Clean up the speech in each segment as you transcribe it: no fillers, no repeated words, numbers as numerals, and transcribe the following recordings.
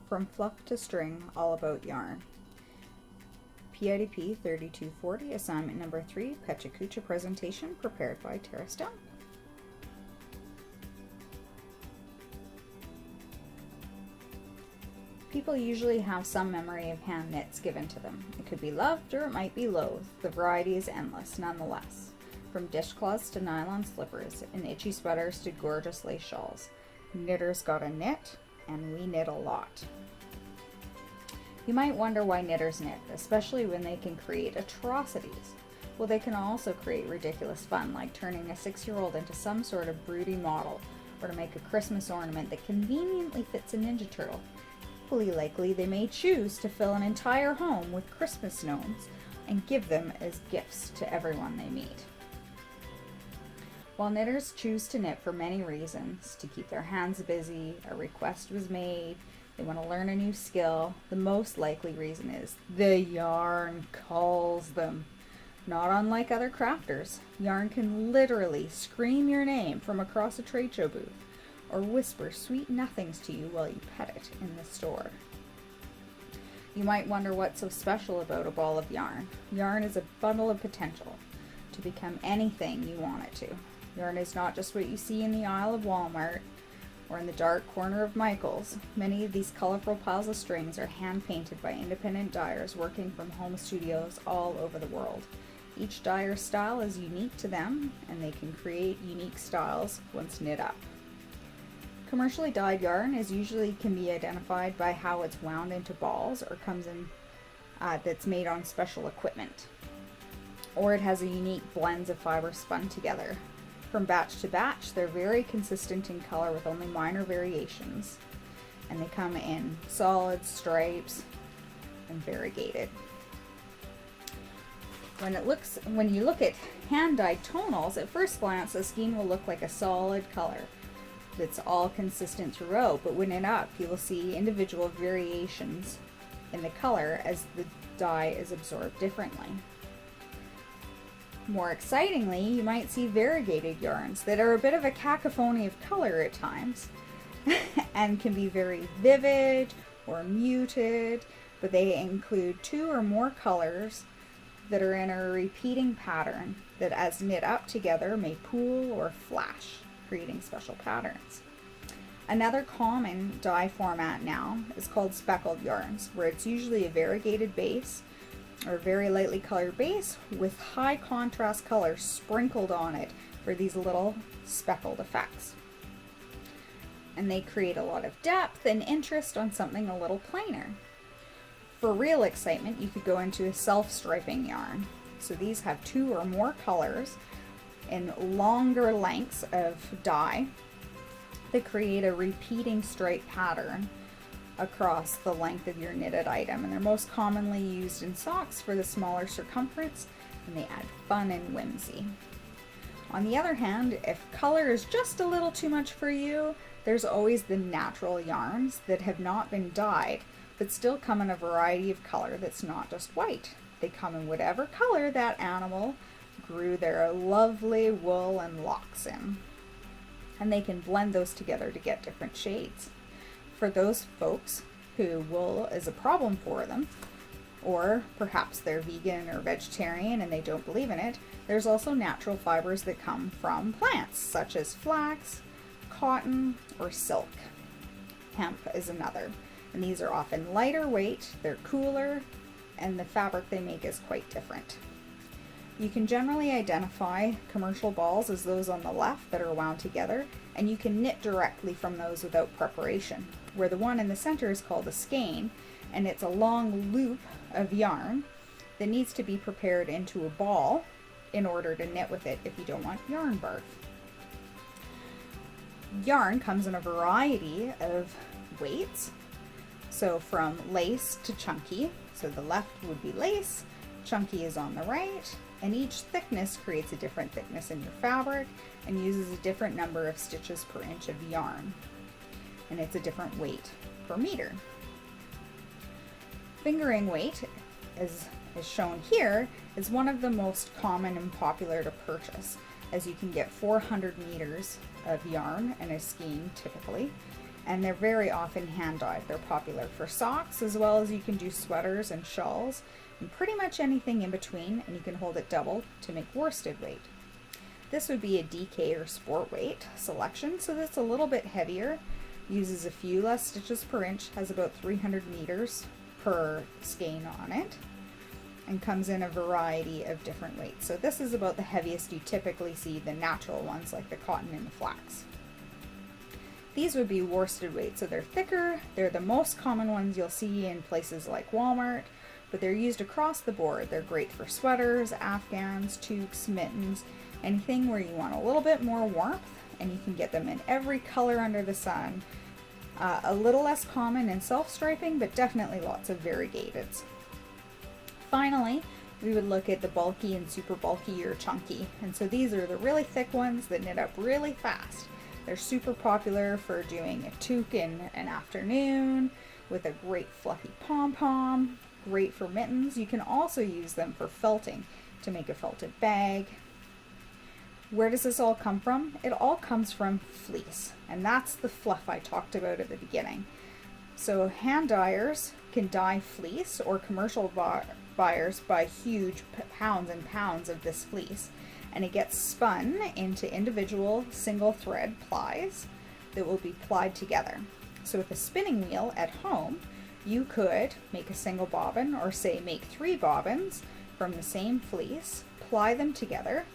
From Fluff to String, All About Yarn. PIDP 3240, assignment number 3, Pecha Kucha presentation, prepared by Tara Stone. People usually have some memory of hand knits given to them. It could be loved or it might be loathed. The variety is endless, nonetheless. From dishcloths to nylon slippers and itchy sweaters to gorgeous lace shawls. Knitters gotta knit, and we knit a lot. You might wonder why knitters knit, especially when they can create atrocities. Well, they can also create ridiculous fun, like turning a 6-year-old into some sort of broody model, or to make a Christmas ornament that conveniently fits a Ninja Turtle. Equally likely, they may choose to fill an entire home with Christmas gnomes and give them as gifts to everyone they meet. While knitters choose to knit for many reasons, to keep their hands busy, a request was made, they want to learn a new skill, the most likely reason is the yarn calls them. Not unlike other crafters, yarn can literally scream your name from across a trade show booth, or whisper sweet nothings to you while you pet it in the store. You might wonder what's so special about a ball of yarn. Yarn is a bundle of potential to become anything you want it to. Yarn is not just what you see in the aisle of Walmart or in the dark corner of Michael's. Many of these colorful piles of strings are hand-painted by independent dyers working from home studios all over the world. Each dyer's style is unique to them, and they can create unique styles once knit up. Commercially dyed yarn can be identified by how it's wound into balls or comes in that's made on special equipment. Or it has a unique blends of fibers spun together. From batch to batch, they're very consistent in color with only minor variations, and they come in solids, stripes, and variegated. When you look at hand-dyed tonals, at first glance, the skein will look like a solid color that's all consistent throughout, but when knit up, you will see individual variations in the color as the dye is absorbed differently. More excitingly, you might see variegated yarns that are a bit of a cacophony of color at times and can be very vivid or muted, but they include 2 or more colors that are in a repeating pattern that as knit up together may pool or flash, creating special patterns. Another common dye format now is called speckled yarns, where it's usually a variegated base or very lightly colored base with high contrast color sprinkled on it for these little speckled effects. And they create a lot of depth and interest on something a little plainer. For real excitement, you could go into a self-striping yarn. So these have 2 or more colors in longer lengths of dye that create a repeating stripe pattern across the length of your knitted item, and they're most commonly used in socks for the smaller circumference, and they add fun and whimsy. On the other hand, if color is just a little too much for you, there's always the natural yarns that have not been dyed but still come in a variety of color that's not just white. They come in whatever color that animal grew their lovely wool and locks in, and they can blend those together to get different shades. For those folks who wool is a problem for them, or perhaps they're vegan or vegetarian and they don't believe in it, there's also natural fibers that come from plants, such as flax, cotton, or silk. Hemp is another, and these are often lighter weight, they're cooler, and the fabric they make is quite different. You can generally identify commercial balls as those on the left that are wound together, and you can knit directly from those without preparation, where the one in the center is called a skein, and it's a long loop of yarn that needs to be prepared into a ball in order to knit with it if you don't want yarn barf. Yarn comes in a variety of weights, so from lace to chunky, so the left would be lace, chunky is on the right, and each thickness creates a different thickness in your fabric and uses a different number of stitches per inch of yarn, and it's a different weight per meter. Fingering weight, as shown here, is one of the most common and popular to purchase, as you can get 400 meters of yarn in a skein typically, and they're very often hand dyed. They're popular for socks, as well as you can do sweaters and shawls and pretty much anything in between, and you can hold it double to make worsted weight. This would be a DK or sport weight selection, so that's a little bit heavier, uses a few less stitches per inch, has about 300 meters per skein on it, and comes in a variety of different weights. So this is about the heaviest you typically see, the natural ones like the cotton and the flax. These would be worsted weight, so they're thicker. They're the most common ones you'll see in places like Walmart, but they're used across the board. They're great for sweaters, afghans, toques, mittens, anything where you want a little bit more warmth, and you can get them in every color under the sun. A little less common in self-striping, but definitely lots of variegateds. Finally, we would look at the bulky and super bulky or chunky. And so these are the really thick ones that knit up really fast. They're super popular for doing a toque in an afternoon with a great fluffy pom-pom, great for mittens. You can also use them for felting to make a felted bag. Where does this all come from? It all comes from fleece, and that's the fluff I talked about at the beginning. So hand dyers can dye fleece, or commercial buyers buy huge pounds and pounds of this fleece, and it gets spun into individual single thread plies that will be plied together. So with a spinning wheel at home, you could make a single bobbin, or say make 3 bobbins from the same fleece, ply them together,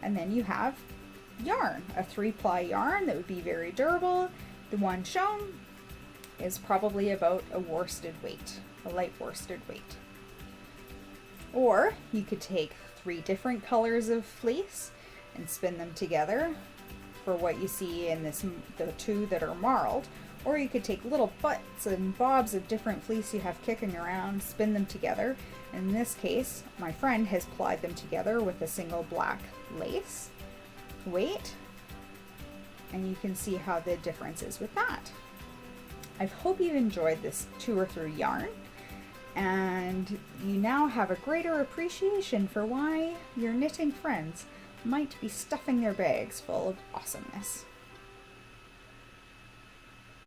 and then you have yarn, a 3-ply yarn that would be very durable. The one shown is probably about a worsted weight, a light worsted weight. Or you could take 3 different colors of fleece and spin them together for what you see in the 2 that are marled. Or you could take little butts and bobs of different fleece you have kicking around, spin them together. In this case, my friend has plied them together with a single black lace weight, and you can see how the difference is with that. I hope you've enjoyed this tour through yarn, and you now have a greater appreciation for why your knitting friends might be stuffing their bags full of awesomeness.